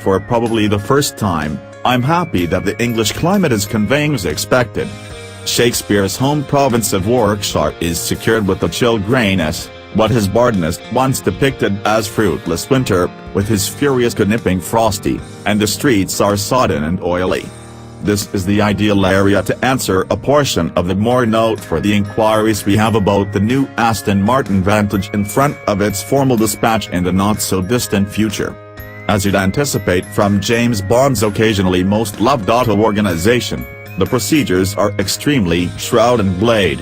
for probably the first time, I'm happy that the English climate is conveying as expected. Shakespeare's home province of Warwickshire is secured with the chill greyness, what his botanist once depicted as fruitless winter, with his furious nipping frosty, and the streets are sodden and oily. This is the ideal area to answer a portion of the more note for the inquiries we have about the new Aston Martin Vantage in front of its formal dispatch in the not-so-distant future. As you'd anticipate from James Bond's occasionally most loved auto organization, the procedures are extremely shroud and blade.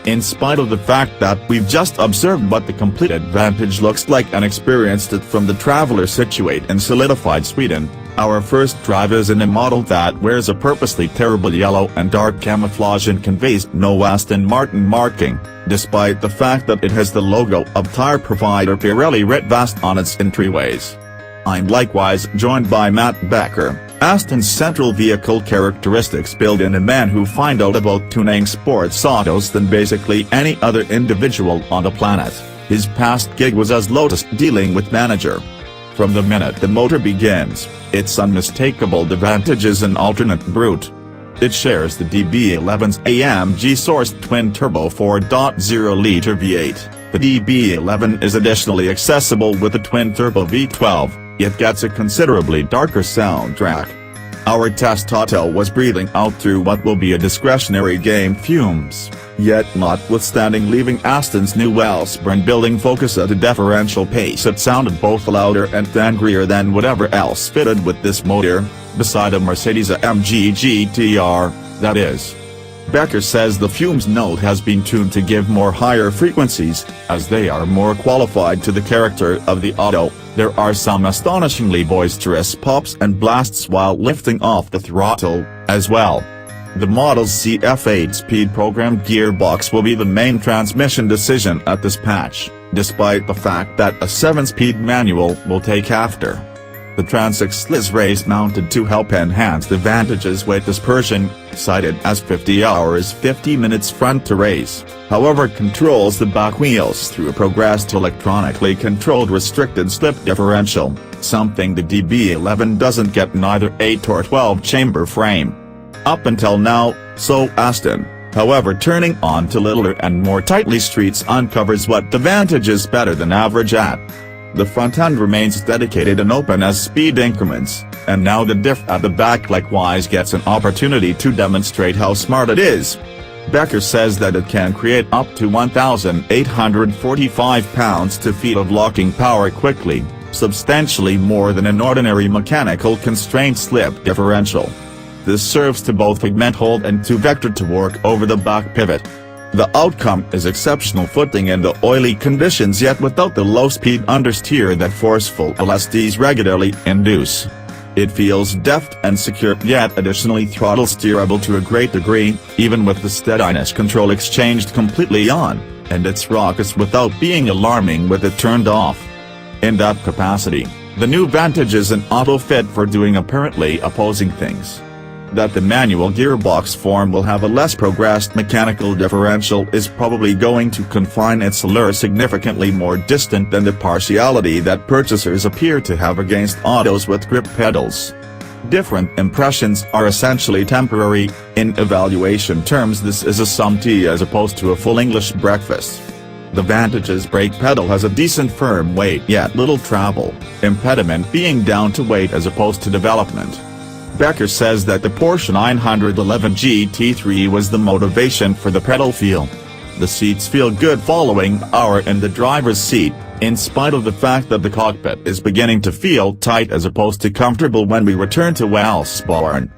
In spite of the fact that we've just observed what the completed Vantage looks like and experienced it from the traveler situate in solidified Sweden, our first drive is in a model that wears a purposely terrible yellow and dark camouflage and conveys no Aston Martin marking, despite the fact that it has the logo of tire provider Pirelli writ vast on its entryways. I'm likewise joined by Matt Becker, Aston's central vehicle characteristics build in a man who find out about tuning sports autos than basically any other individual on the planet. His past gig was as Lotus dealing with manager. From the minute the motor begins, it's unmistakable the Vantage is an alternate brute. It shares the DB11's AMG-sourced twin-turbo 4.0-liter V8. The DB11 is additionally accessible with a twin-turbo V12. It gets a considerably darker soundtrack. Our test auto was breathing out through what will be a discretionary game fumes, yet notwithstanding leaving Aston's new Wellesbourne building Focus at a differential pace, it sounded both louder and angrier than whatever else fitted with this motor, beside a Mercedes-AMG GTR, that is. Becker says the fumes note has been tuned to give more higher frequencies, as they are more qualified to the character of the auto. There are some astonishingly boisterous pops and blasts while lifting off the throttle, as well. The model's CF8-speed programmed gearbox will be the main transmission decision at dispatch, despite the fact that a 7-speed manual will take after. The transaxle is race-mounted to help enhance the Vantage's weight dispersion, cited as 50 hours 50 minutes front to race, however controls the back wheels through a progressed electronically controlled restricted slip differential, something the DB11 doesn't get in either 8 or 12-chamber frame. Up until now, so Aston, however, turning on to littler and more tightly streets uncovers what the Vantage is better than average at. The front end remains dedicated and open as speed increments, and now the diff at the back likewise gets an opportunity to demonstrate how smart it is. Becker says that it can create up to 1,845 pounds-to-feet of locking power quickly, substantially more than an ordinary mechanical constraint slip differential. This serves to both augment hold and to vector to work over the back pivot. The outcome is exceptional footing in the oily conditions, yet without the low-speed understeer that forceful LSDs regularly induce. It feels deft and secure, yet additionally throttle steerable to a great degree, even with the steadiness control exchanged completely on, and it's raucous without being alarming with it turned off. In that capacity, the new Vantage is an auto fit for doing apparently opposing things. That the manual gearbox form will have a less progressed mechanical differential is probably going to confine its allure significantly more distant than the partiality that purchasers appear to have against autos with grip pedals. Different impressions are essentially temporary. In evaluation terms, this is a some tea as opposed to a full English breakfast. The Vantage's brake pedal has a decent firm weight yet little travel, impediment being down to weight as opposed to development. Becker says that the Porsche 911 GT3 was the motivation for the pedal feel. The seats feel good following hour in the driver's seat, in spite of the fact that the cockpit is beginning to feel tight as opposed to comfortable when we return to Wellesbourne.